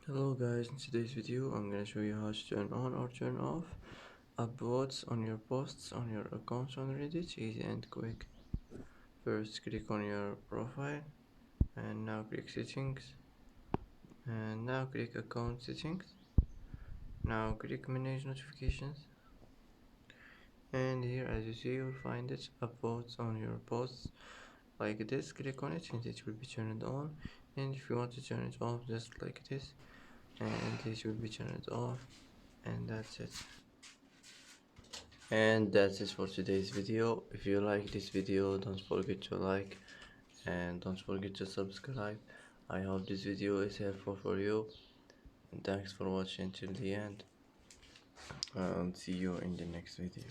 Hello guys, in today's video I'm gonna show you how to turn on or turn off upvotes on your posts on your accounts on Reddit. Easy and quick. First click on your profile and now click settings and now click account settings. Now click manage notifications and here as you see you'll find it upvotes on your posts like this. Click on it and it will be turned on, and if you want to turn it off just like this and it will be turned off, and that's it. And that's it for today's video. If you like this video, don't forget to like and don't forget to subscribe. I hope this video is helpful for you, and thanks for watching till the end, and see you in the next video.